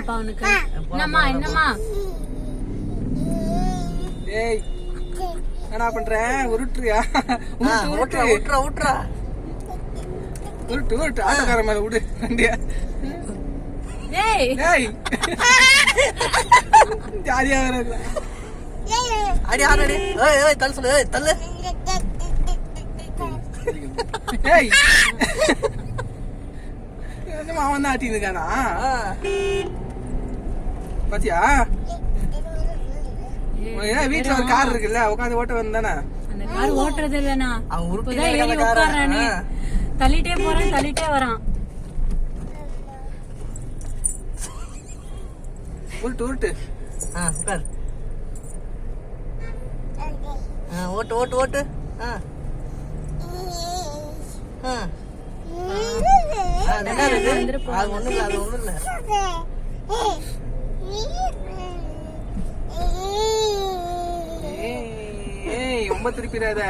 பாப்பா உனக்கு. என்னம்மா என்னம்மா? ஏய் என்ன பண்ற? உருட்டுறியா? உருட்டு ஆட்டோக்கார மேல விடு வண்டியா. ஏய் ஏய் ஜாலியா வர அடி ஆனடி. ஏய் ஏய் தள்ளு சொல்லு. ஏய் தள்ளு. ஏய் என்னமா அவன் தான் ஆட்டின்னு இருக்கானா? பாத்தியா வீட்டுல ஒரு கார் இருக்குல்ல, உட்காந்து ஓட்ட வந்தானே. அந்த கார் ஓட்டுறது இல்லனா அவன் உருட்டி இப்பதான் ஏறி உட்கார்றானே. தள்ளிட்டே போறான் தள்ளிட்டே வரான். உருட்டு உருட்டு. உட்கார். ஓட்டு ஓட்டு ஓட்டு. அது ஒண்ணு இல்ல, அது ஒண்ணு இல்ல. ஏய் ரொம்ப திருப்பிடாத.